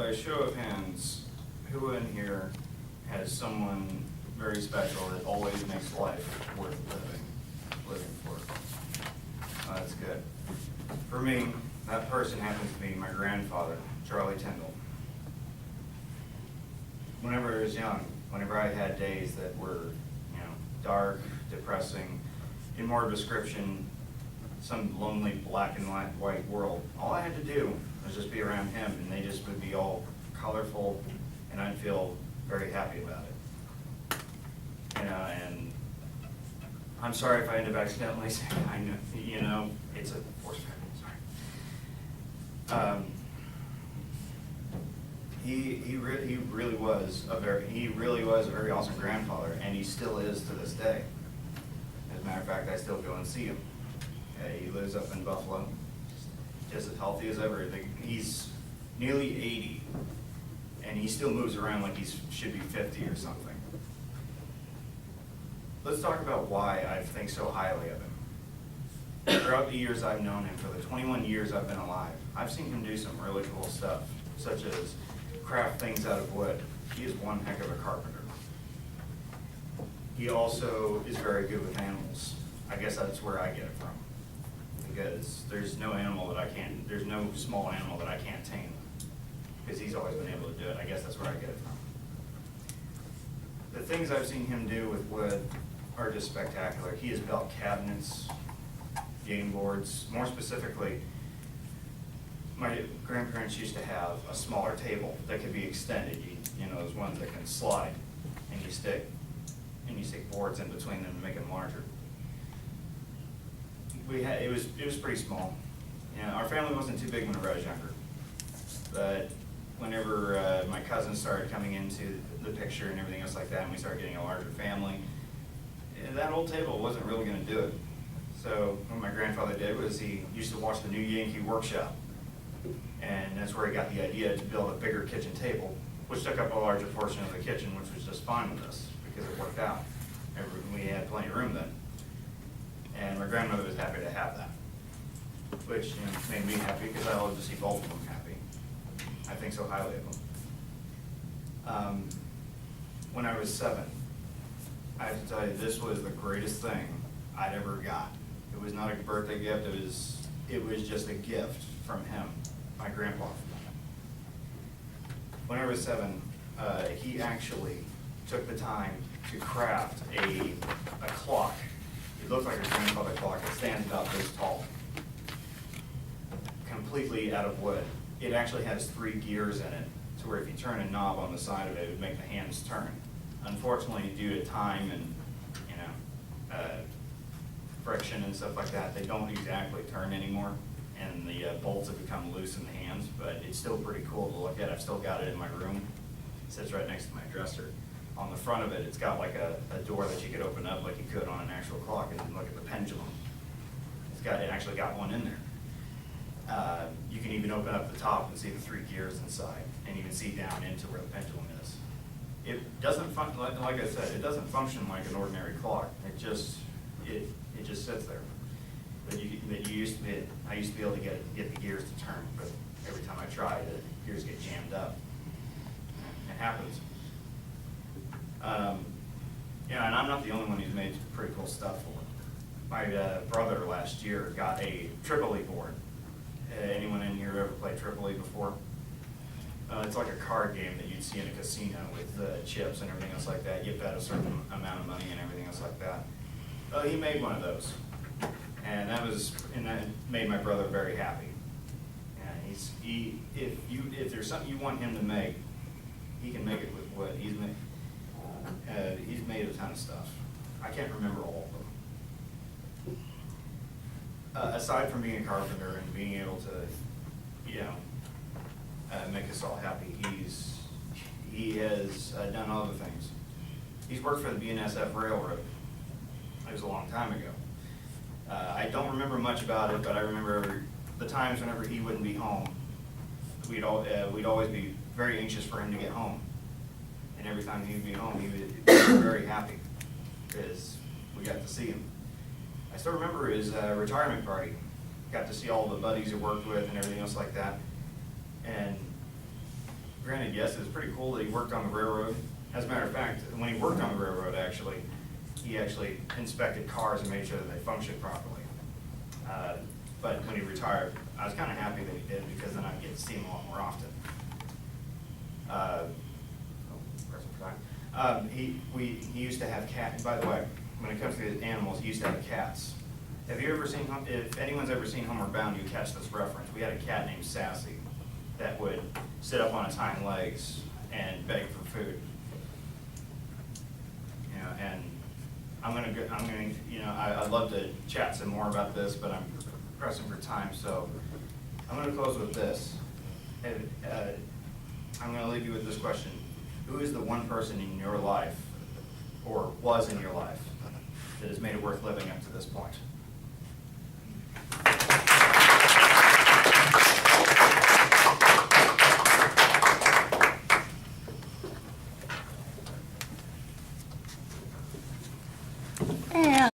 by a show of hands, who in here has someone very special that always makes life worth living for? Oh, that's good. For me, that person happens to be my grandfather, Charlie Tyndall. Whenever I was young, whenever I had days that were, dark, depressing, in more description, some lonely black and white world, all I had to do was just be around him, and they just would be all colorful, and I'd feel very happy about it. And I'm sorry if I end up accidentally saying, I know, it's a force field, sorry. He really was a very awesome grandfather, and he still is to this day. As a matter of fact, I still go and see him. He lives up in Buffalo, just as healthy as ever. He's nearly 80, and he still moves around like he should be 50 or something. Let's talk about why I think so highly of him. Throughout the years I've known him, for the 21 years I've been alive, I've seen him do some really cool stuff, such as craft things out of wood. He is one heck of a carpenter. He also is very good with animals. I guess that's where I get it from. Because there's no small animal that I can't tame. Because he's always been able to do it. I guess that's where I get it from. The things I've seen him do with wood are just spectacular. He has built cabinets, game boards. More specifically, my grandparents used to have a smaller table that could be extended. Those ones that can slide, and you stick boards in between them to make them larger. It was pretty small. Our family wasn't too big when I was younger, but whenever my cousins started coming into the picture and everything else like that, and we started getting a larger family, that old table wasn't really going to do it. So what my grandfather did was he used to watch the New Yankee Workshop, and that's where he got the idea to build a bigger kitchen table, which took up a larger portion of the kitchen, which was just fine with us because it worked out. We had plenty of room then. And my grandmother was happy to have that, which made me happy because I love to see both of them happy. I think so highly of them. When I was 7, I have to tell you, this was the greatest thing I'd ever got. It was not a birthday gift, it was just a gift from him, my grandpa. When I was 7, he actually took the time to craft a clock. It looks like a grandfather clock. It stands about this tall, completely out of wood. It actually has 3 gears in it, to where if you turn a knob on the side of it, it would make the hands turn. Unfortunately, due to time and friction and stuff like that, they don't exactly turn anymore, and the bolts have become loose in the hands. But it's still pretty cool to look at. I've still got it in my room. It sits right next to my dresser. On the front of it, it's got like a door that you could open up like you could on an actual clock, and then look at the pendulum. It actually got one in there. You can even open up the top and see the 3 gears inside, and you can see down into where the pendulum is. It doesn't like I said, it doesn't function like an ordinary clock. It just sits there. But I used to be able to get the gears to turn, but every time I try, the gears get jammed up. It happens. And I'm not the only one who's made pretty cool stuff for it. My brother last year got a Tripoli board. Anyone in here ever played Tripoli before? It's like a card game that you'd see in a casino with chips and everything else like that. You bet a certain amount of money and everything else like that. He made one of those, and that made my brother very happy. And if there's something you want him to make, he can make it with wood. He's made a ton of stuff. I can't remember all of them. Aside from being a carpenter and being able to, make us all happy, he has done other things. He's worked for the BNSF Railroad. It was a long time ago. I don't remember much about it, but I remember the times whenever he wouldn't be home. We'd always be very anxious for him to get home. And every time he would be home, he would be very happy because we got to see him. I still remember his retirement party. Got to see all the buddies he worked with and everything else like that. And granted, yes, it's pretty cool that he worked on the railroad. As a matter of fact, when he worked on the railroad, he actually inspected cars and made sure that they functioned properly. But when he retired, I was kind of happy that he did, because then I'd get to see him a lot more often. He used to have cats. By the way, when it comes to animals, he used to have cats. Have you ever seen, if anyone's ever seen Homeward Bound, you catch this reference. We had a cat named Sassy that would sit up on its hind legs and beg for food. You know, and I'd love to chat some more about this, but I'm pressing for time, so I'm gonna close with this. I'm gonna leave you with this question. Who is the one person in your life, or was in your life, that has made it worth living up to this point?